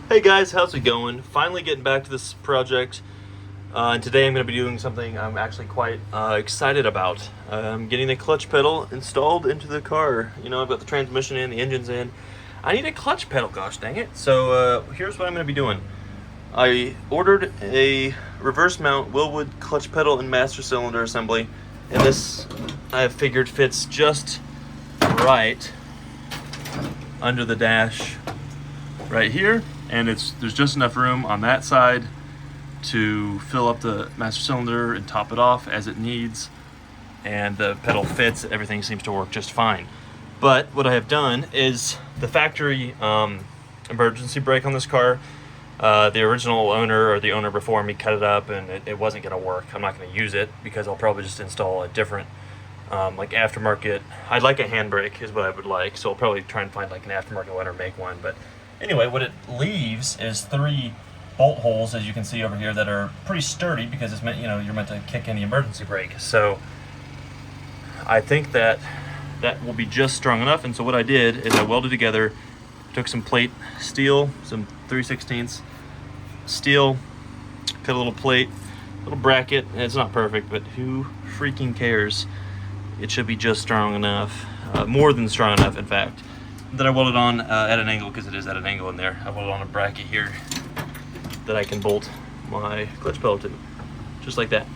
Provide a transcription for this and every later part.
Hey guys, how's it going? Finally getting back to this project, and today I'm going to be doing something I'm actually quite excited about. I'm getting the clutch pedal installed into the car. You know, I've got the transmission in, the engine's in. I need a clutch pedal, gosh dang it. So here's what I'm going to be doing. I ordered a reverse mount Willwood clutch pedal and master cylinder assembly, and this I figured fits just right under the dash right here. And there's just enough room on that side to fill up the master cylinder and top it off as it needs, and the pedal fits. Everything seems to work just fine. But what I have done is the factory emergency brake on this car, the original owner, or the owner before me, cut it up and it wasn't going to work. I'm not going to use it because I'll probably just install a different like aftermarket. I'd like a handbrake is what I would like, so I'll probably try and find like an aftermarket one or make one. But anyway, what it leaves is 3 bolt holes, as you can see over here, that are pretty sturdy because it's meant, you're meant to kick in the emergency brake. So I think that will be just strong enough. And so what I did is I welded together, took some plate steel, some 3/16 steel, cut a little plate, little bracket, and it's not perfect, but who freaking cares? It should be just strong enough, more than strong enough, in fact. Then I welded on at an angle, because it is at an angle in there. I welded on a bracket here that I can bolt my clutch pedal to, just like that.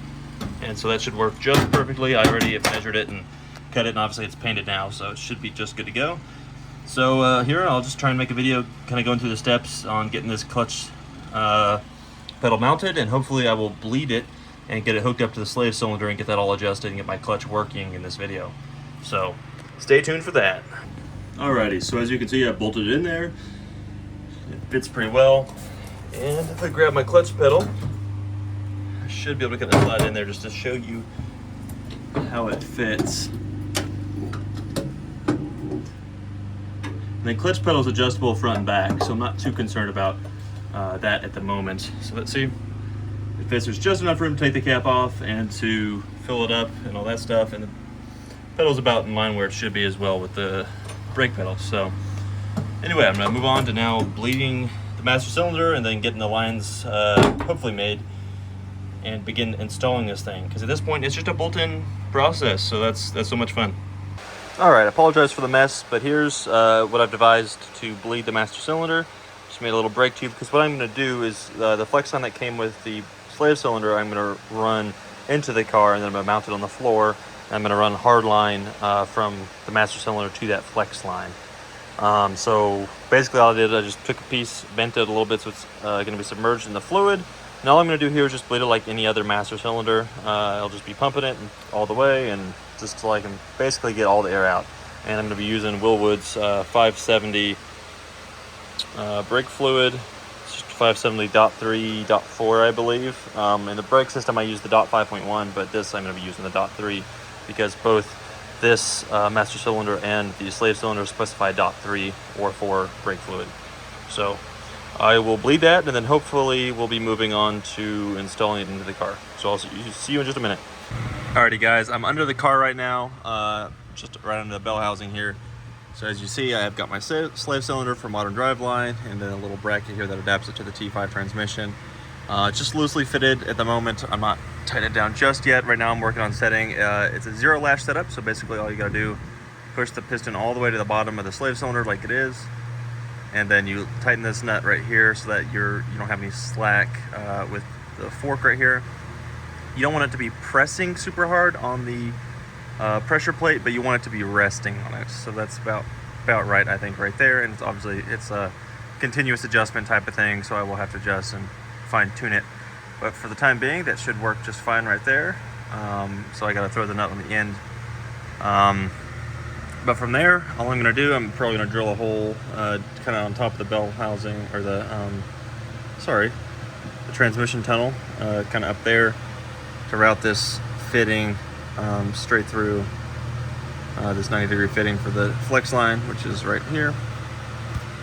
And so that should work just perfectly. I already have measured it and cut it, and obviously it's painted now, so it should be just good to go. So here I'll just try and make a video kind of going through the steps on getting this clutch pedal mounted, and hopefully I will bleed it and get it hooked up to the slave cylinder and get that all adjusted and get my clutch working in this video. So stay tuned for that. Alrighty, so as you can see, I bolted it in there. It fits pretty well. And if I grab my clutch pedal, I should be able to get that slide in there just to show you how it fits. And the clutch pedal is adjustable front and back, so I'm not too concerned about that at the moment. So let's see. It fits. There's just enough room to take the cap off and to fill it up and all that stuff. And the pedal's about in line where it should be as well with the brake pedal. So anyway, I'm going to move on to now bleeding the master cylinder and then getting the lines hopefully made and begin installing this thing, because at this point it's just a bolt-in process. So that's so much fun. Alright, I apologize for the mess, but here's what I've devised to bleed the master cylinder. Just made a little brake tube, because what I'm going to do is the flex line that came with the slave cylinder I'm going to run into the car, and then I'm going to mount it on the floor. I'm going to run hard line from the master cylinder to that flex line. So basically all I did, I just took a piece, bent it a little bit so it's going to be submerged in the fluid. And all I'm going to do here is just bleed it like any other master cylinder. I'll just be pumping it all the way, and just so I can basically get all the air out. And I'm going to be using Wilwood's 570 brake fluid. It's just 570.3, .4, I believe. In the brake system I use the .5.1, but this I'm going to be using the .3. Because both this master cylinder and the slave cylinder specify .3 or 4 brake fluid. So I will bleed that, and then hopefully we'll be moving on to installing it into the car. So I'll see you in just a minute. Alrighty guys, I'm under the car right now, just right under the bell housing here. So as you see, I've got my slave cylinder for modern driveline, and then a little bracket here that adapts it to the T5 transmission. Just loosely fitted at the moment. I'm not tightened it down just yet. Right now I'm working on setting. It's a 0 lash setup, so basically all you gotta do, push the piston all the way to the bottom of the slave cylinder like it is, and then you tighten this nut right here so that you don't have any slack with the fork right here. You don't want it to be pressing super hard on the pressure plate, but you want it to be resting on it. So that's about right, I think, right there. And it's a continuous adjustment type of thing, so I will have to adjust and fine-tune it, but for the time being that should work just fine right there. So I gotta throw the nut on the end, but from there all I'm gonna do, I'm probably gonna drill a hole kind of on top of the bell housing, or the transmission tunnel, kind of up there, to route this fitting straight through this 90-degree fitting for the flex line, which is right here.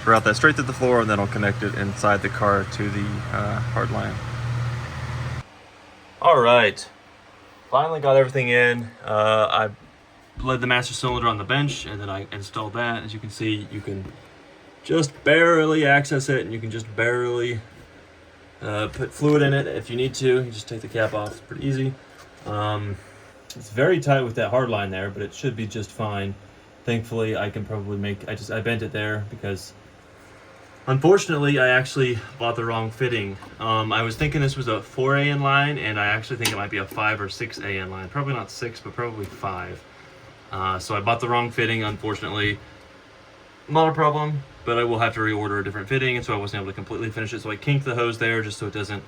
Route that straight through the floor, and then I'll connect it inside the car to the hard line. Alright, finally got everything in. I bled the master cylinder on the bench, and then I installed that. As you can see, you can just barely access it, and you can just barely put fluid in it if you need to. You just take the cap off. It's pretty easy. It's very tight with that hard line there, but it should be just fine. Thankfully, I can probably make, I bent it there because unfortunately I actually bought the wrong fitting. I was thinking this was a 4 AN line, and I actually think it might be a 5 or 6 AN line. Probably not 6, but probably 5. So I bought the wrong fitting, unfortunately. Not a problem, but I will have to reorder a different fitting, and so I wasn't able to completely finish it. So I kinked the hose there just so it doesn't,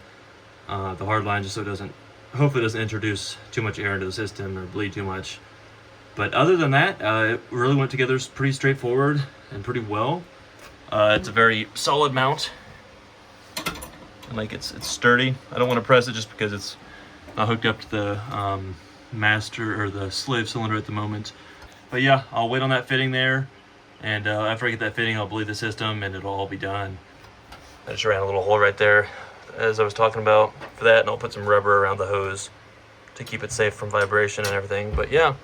the hard line, just so it doesn't, hopefully it doesn't introduce too much air into the system or bleed too much. But other than that, it really went together pretty straightforward and pretty well. It's a very solid mount, and like it's sturdy. I don't want to press it just because it's not hooked up to the master or the slave cylinder at the moment. But yeah, I'll wait on that fitting there, and after I get that fitting, I'll bleed the system and it'll all be done. I just ran a little hole right there as I was talking about for that, and I'll put some rubber around the hose to keep it safe from vibration and everything. But yeah,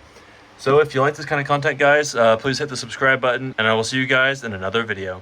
so if you like this kind of content, guys, please hit the subscribe button, and I will see you guys in another video.